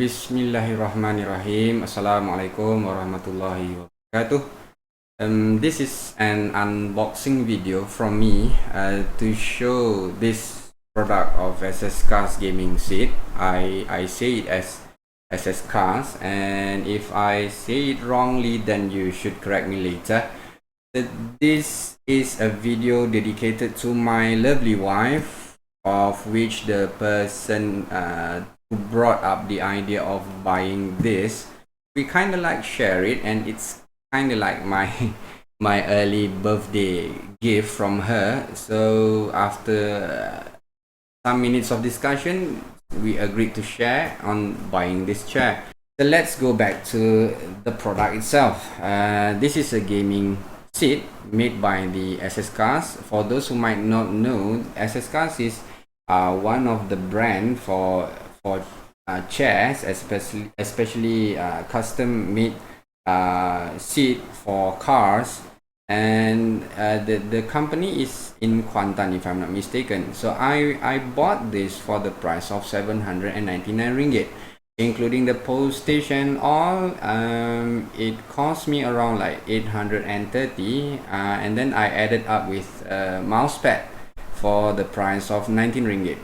Bismillahirrahmanirrahim. Assalamualaikum warahmatullahi wabarakatuh. This is an unboxing video from me to show this product of Sscus gaming seat. I say it as Sscus, and if I say it wrongly, then you should correct me later. This is a video dedicated to my lovely wife, of which the person who brought up the idea of buying this, we kind of like share it, and it's kind of like my my early birthday gift from her. So after some minutes of discussion, we agreed to share on buying this chair. So let's go back to the product itself. This is a gaming seat made by the Sscus. For those who might not know, Sscus is one of the brand for chairs, especially custom made seat for cars, and the company is in Kuantan, if I'm not mistaken. So I bought this for the price of 799 ringgit, including the postage and all. It cost me around like 830, and then I added up with mouse pad for the price of 19 ringgit.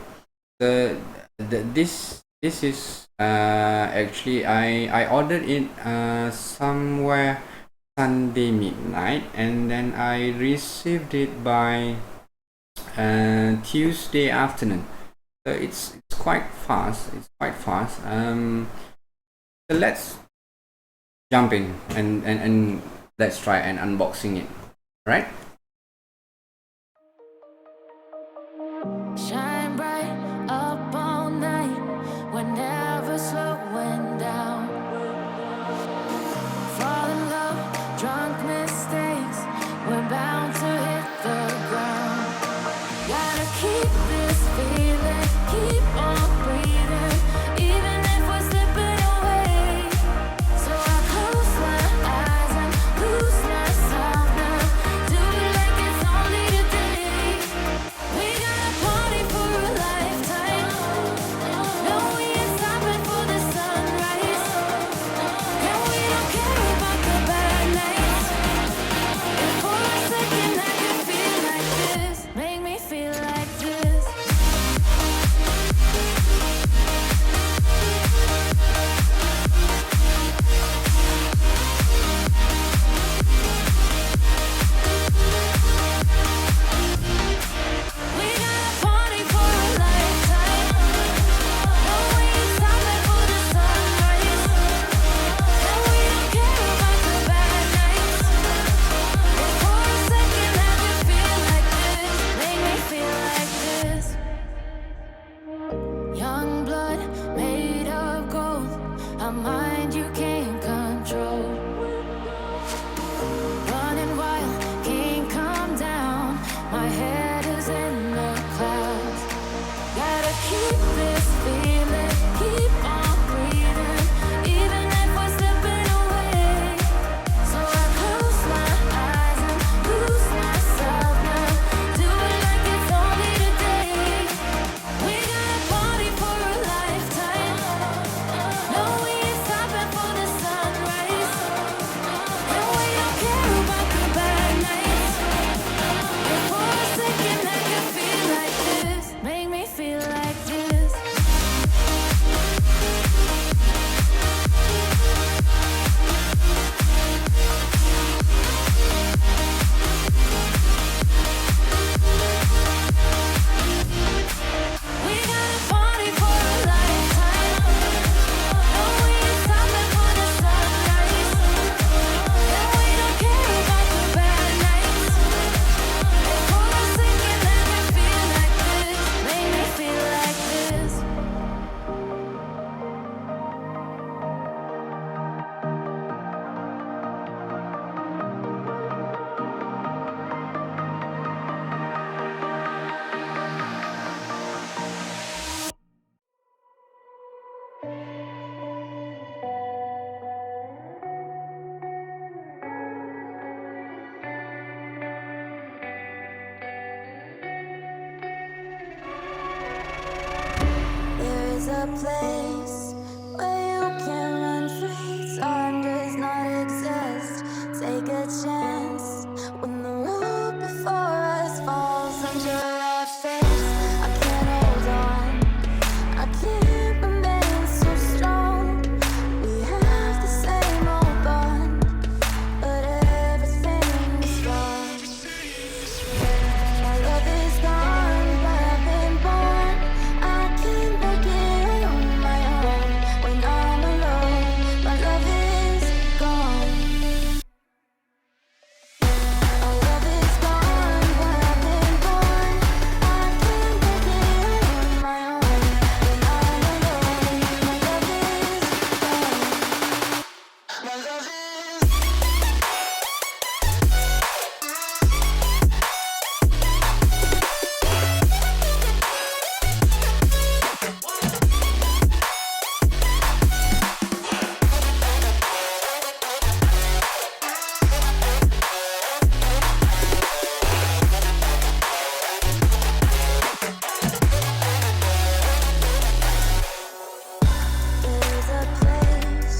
This is actually I ordered it somewhere Sunday midnight, and then I received it by Tuesday afternoon. So it's quite fast. So let's jump in and let's try and unboxing it, right? Shine bright up all night, we're never slowing down. Fall in love, drunk mistakes, we're bound to hit the ground. Gotta keep this feeling, keep on breathing, even if we're slipping away. So I close my eyes and lose myself now, do it like it's only today. We got a party for a lifetime, no, we ain't stopping for the sunrise, and we don't care about the bad nights. If for a second I can feel like this, make me feel like this. We got a party for a lifetime, no, we ain't stopping for the sunrise, and we don't care about the bad nights. If for a second I can feel like this, make me feel like this. Young blood made of gold, a mind you can't control. Running wild, can't come down, my head is in the clouds. Gotta keep this feeling, keep on breathing, even if we're slipping away. So I close my eyes and lose myself now, do it like it's only today. We got a party for a lifetime, no, we ain't stopping for the sunrise, and we don't care about the bad nights. If for a second I can feel like this, make me feel like this. We got a party for a lifetime, no, we ain't stopping for the sunrise, and we don't care about the bad nights. If for a second I can feel like this, make me feel like this. There is a place where you take a chance when the road before us falls under our face. I can't hold on, I can't remain so strong. We have the same old bond, but everything is wrong. My love is gone, but I've been born. I can't make it on my own when I'm alone. My love is gone. My love is gone, but I've been born. I can't make it on my own when I'm alone. My love is gone. My love is. There's a place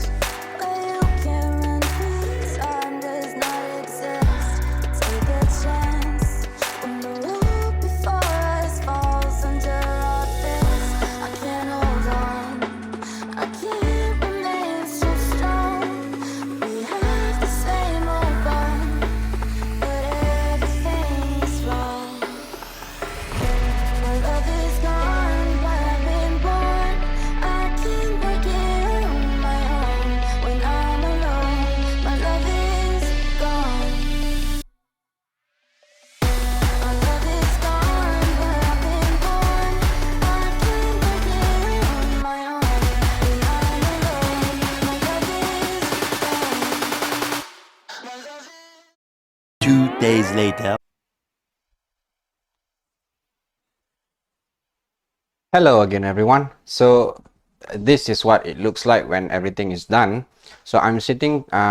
where you can run free. Time does not exist. Take a chance when the road before us falls under our face. I can't hold on, I can't remain so strong. We have the same old bond, but everything's wrong. My love is gone, but I've been born. I can't make it on my own when I'm alone. My love is gone. My love is gone, but I've been born. I can't make it on my own when I'm alone. My love is gone. My love is. 2 days later. Hello again, everyone. So this is what it looks like when everything is done. So I'm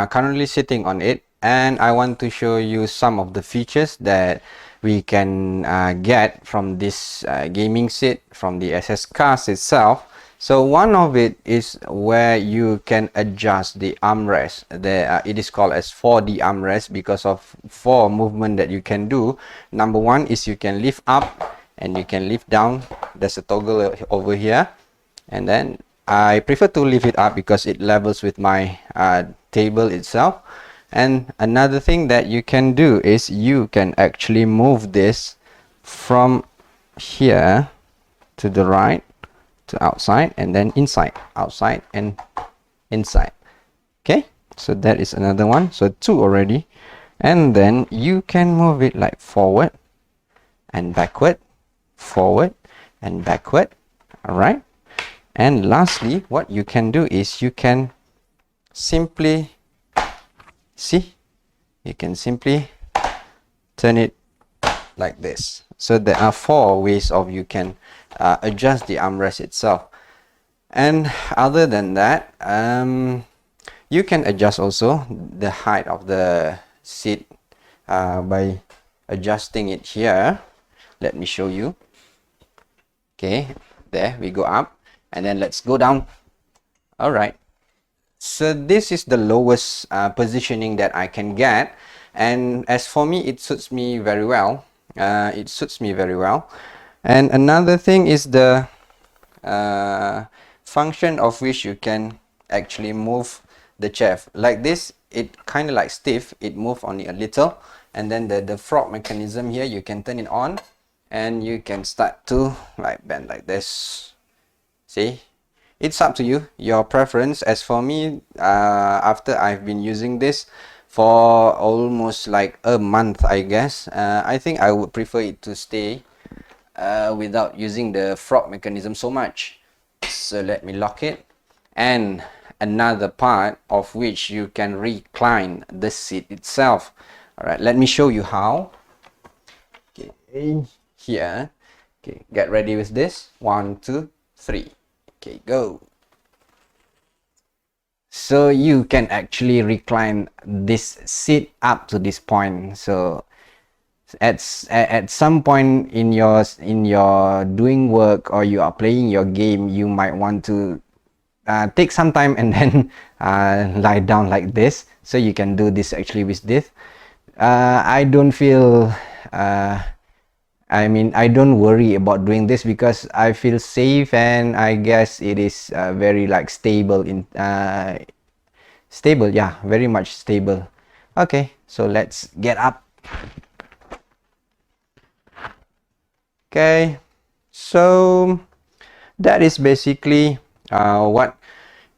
currently sitting on it, and I want to show you some of the features that we can get from this gaming seat from the Sscus itself. So one of it is where you can adjust the armrest. It is called as 4D armrest because of 4 movement that you can do. Number one is you can lift up and you can lift down. There's a toggle over here, and then I prefer to lift it up because it levels with my table itself. And another thing that you can do is you can actually move this from here to the right to outside, and then inside, outside, and inside. Okay, so that is another one. So 2 already. And then you can move it like forward and backward, forward and backward. All right. And lastly, what you can do is you can simply turn it like this. So there are 4 ways of you can adjust the armrest itself. And other than that, you can adjust also the height of the seat by adjusting it here. Let me show you. Okay, there we go up, and then let's go down. All right, so this is the lowest positioning that I can get, and as for me, it suits me very well. And another thing is the function of which you can actually move the chair like this. It kind of like stiff, it moves only a little, and then the frog mechanism here, you can turn it on and you can start to like bend like this. See, it's up to you, your preference. As for me, after I've been using this for almost like a month, I guess, I think I would prefer it to stay without using the frog mechanism so much. So let me lock it. And another part of which you can recline the seat itself. All right, let me show you how. Okay, here. Okay, get ready with this. 1, 2, 3. Okay, go. So you can actually recline this seat up to this point. So at some point in your doing work, or you are playing your game, you might want to take some time and then lie down like this. so you can do this actually with this. I don't feel I mean, I don't worry about doing this because I feel safe, and I guess it is very like stable in stable, yeah, very much stable. Okay, so let's get up. Okay, so that is basically what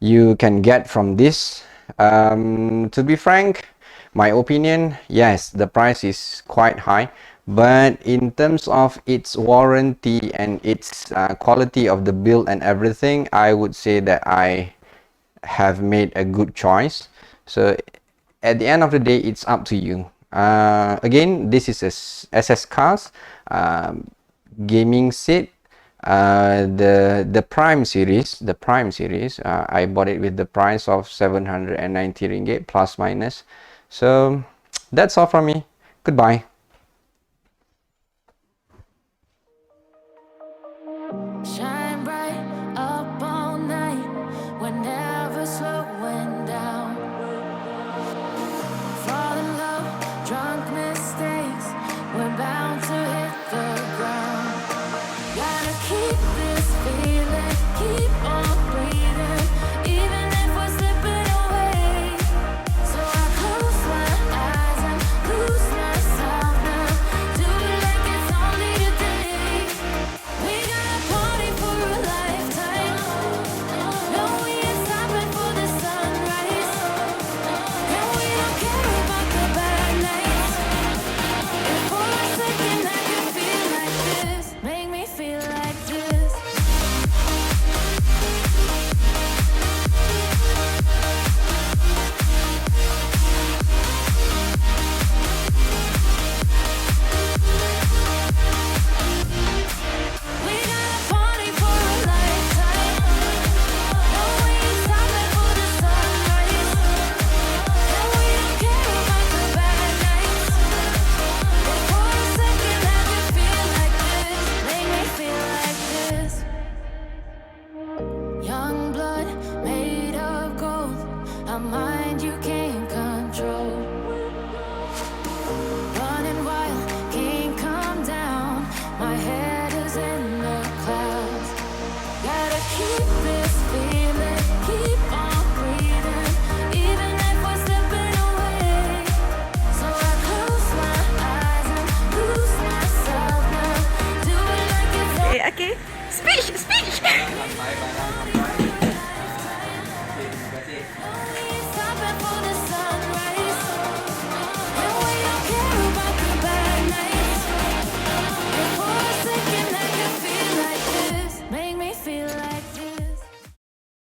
you can get from this. To be frank, my opinion, yes, the price is quite high, but in terms of its warranty and its quality of the build and everything, I would say that I have made a good choice. So at the end of the day, it's up to you. Again, this is a Sscus gaming seat. The prime series, I bought it with the price of 790 ringgit plus minus. So that's all from me. Goodbye. Shine bright up all night, we're never slowing down. Fall in love, drunk mistakes, we're bound to hit the ground. Gotta keep this feeling, keep on breathing, even if we're slipping away. So I close my eyes and lose myself now, do it like it's only today. We got a party for a lifetime, no we ain't stopping for the sunrise, and we don't care about the bad nights. If for a second I can feel like this, make me feel like this. We got a party for a lifetime, no we ain't stopping for the sunrise, and we don't care about the bad nights. If for a second I can feel like this, make me feel like this. Young blood made of gold, a mind you can't control. Running wild, can't come down, my head is in the clouds. Gotta keep this feeling, keep on breathing, even if we're slipping away. So I close my eyes and lose myself now, do it like it's Okay, okay. Speech, speech.